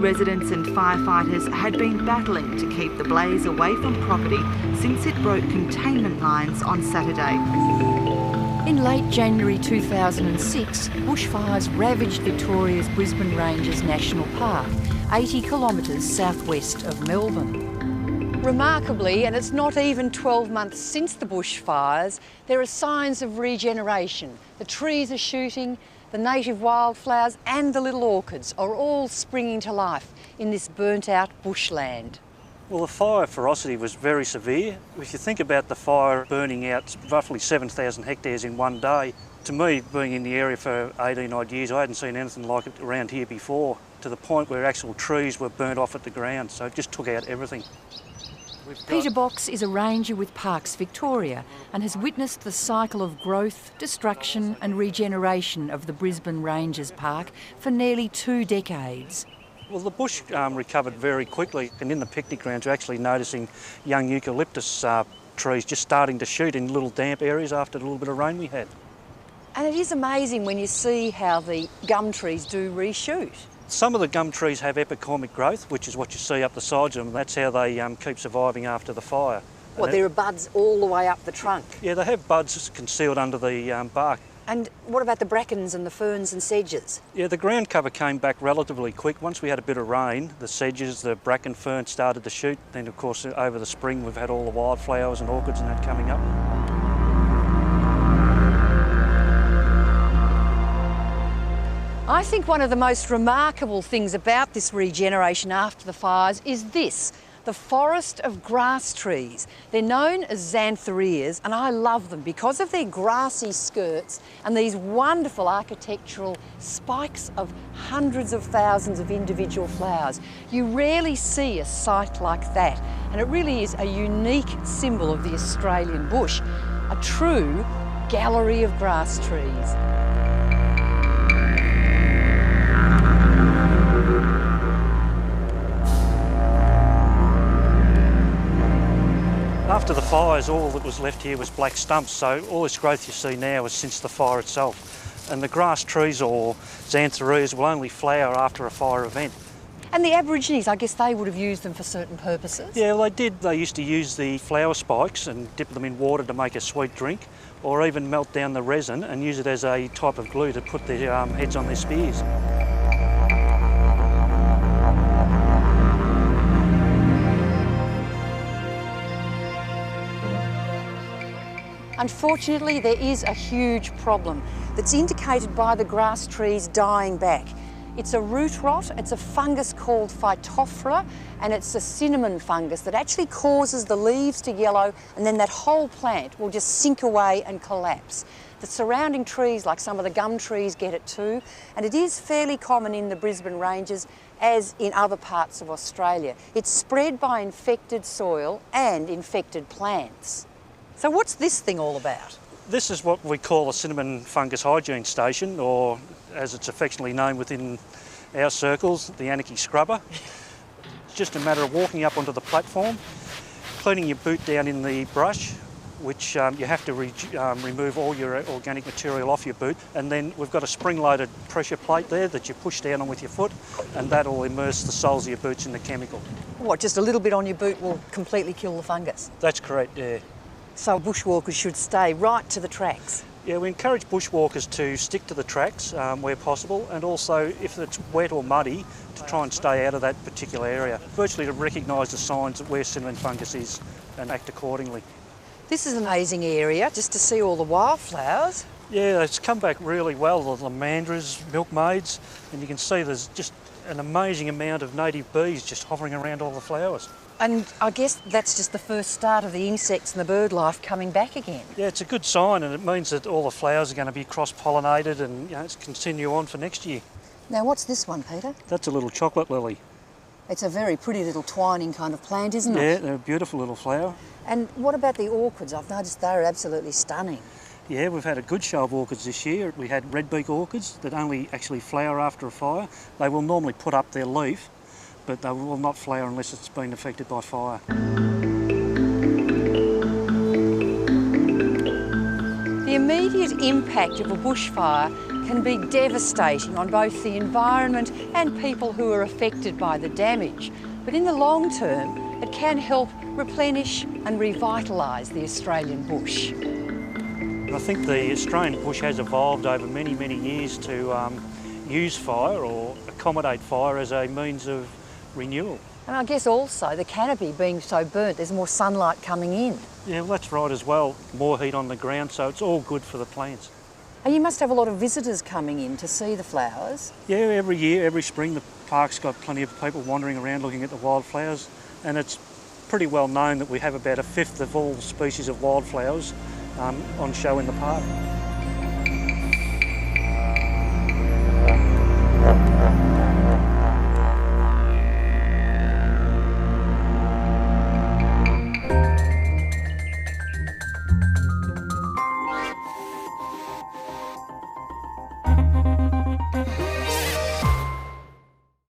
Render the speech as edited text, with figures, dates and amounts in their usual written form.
Residents and firefighters had been battling to keep the blaze away from property since it broke containment lines on Saturday. In late January 2006, bushfires ravaged Victoria's Brisbane Ranges National Park, 80 kilometres southwest of Melbourne. Remarkably, and it's not even 12 months since the bushfires, there are signs of regeneration. The trees are shooting, the native wildflowers and the little orchids are all springing to life in this burnt-out bushland. Well, the fire ferocity was very severe. If you think about the fire burning out roughly 7,000 hectares in one day, to me, being in the area for 18 odd years, I hadn't seen anything like it around here before, to the point where actual trees were burnt off at the ground, so it just took out everything. Peter Box is a ranger with Parks Victoria and has witnessed the cycle of growth, destruction and regeneration of the Brisbane Ranges Park for nearly 2 decades. Well, the bush recovered very quickly, and in the picnic grounds you're actually noticing young eucalyptus trees just starting to shoot in little damp areas after the little bit of rain we had. And it is amazing when you see how the gum trees do reshoot. Some of the gum trees have epicormic growth, which is what you see up the sides of them. That's how they keep surviving after the fire. Well, there are buds all the way up the trunk. Yeah, they have buds concealed under the bark. And what about the brackens and the ferns and sedges? Yeah, the ground cover came back relatively quick. Once we had a bit of rain, the sedges, the bracken ferns started to shoot. Then, of course, over the spring we've had all the wildflowers and orchids and that coming up. I think one of the most remarkable things about this regeneration after the fires is this, the forest of grass trees. They're known as xanthorrheas, and I love them because of their grassy skirts and these wonderful architectural spikes of hundreds of thousands of individual flowers. You rarely see a site like that, and it really is a unique symbol of the Australian bush, a true gallery of grass trees. After the fires, all that was left here was black stumps, so all this growth you see now is since the fire itself. And the grass trees, or xanthorrheas, will only flower after a fire event. And the Aborigines, I guess they would have used them for certain purposes? Yeah, well, they did. They used to use the flower spikes and dip them in water to make a sweet drink, or even melt down the resin and use it as a type of glue to put their heads on their spears. Unfortunately, there is a huge problem that's indicated by the grass trees dying back. It's a root rot, it's a fungus called Phytophthora, and it's a cinnamon fungus that actually causes the leaves to yellow, and then that whole plant will just sink away and collapse. The surrounding trees, like some of the gum trees, get it too, and it is fairly common in the Brisbane Ranges as in other parts of Australia. It's spread by infected soil and infected plants. So what's this thing all about? This is what we call a cinnamon fungus hygiene station, or as it's affectionately known within our circles, the Anarchy Scrubber. It's just a matter of walking up onto the platform, cleaning your boot down in the brush, which you have to remove all your organic material off your boot, and then we've got a spring-loaded pressure plate there that you push down on with your foot, and that will immerse the soles of your boots in the chemical. What, just a little bit on your boot will completely kill the fungus? That's correct, yeah. So bushwalkers should stay right to the tracks? Yeah, we encourage bushwalkers to stick to the tracks where possible, and also if it's wet or muddy, to try and stay out of that particular area, virtually to recognise the signs of where cinnamon fungus is and act accordingly. This is an amazing area, just to see all the wildflowers. Yeah, it's come back really well, the lomandras, milkmaids, and you can see there's just an amazing amount of native bees just hovering around all the flowers. And I guess that's just the first start of the insects and the bird life coming back again. Yeah, it's a good sign, and it means that all the flowers are going to be cross-pollinated and it's continue on for next year. Now what's this one, Peter? That's a little chocolate lily. It's a very pretty little twining kind of plant, isn't it? Yeah, they're a beautiful little flower. And what about the orchids? I've noticed they're absolutely stunning. Yeah, we've had a good show of orchids this year. We had redbeak orchids that only actually flower after a fire. They will normally put up their leaf, but they will not flower unless it's been affected by fire. The immediate impact of a bushfire can be devastating on both the environment and people who are affected by the damage. But in the long term, it can help replenish and revitalise the Australian bush. I think the Australian bush has evolved over many, many years to use fire or accommodate fire as a means of renewal. And I guess also the canopy being so burnt, there's more sunlight coming in. Yeah, well, that's right as well. More heat on the ground, so it's all good for the plants. And you must have a lot of visitors coming in to see the flowers. Yeah, every year, every spring, the park's got plenty of people wandering around looking at the wildflowers, and it's pretty well known that we have about a fifth of all species of wildflowers on show in the park.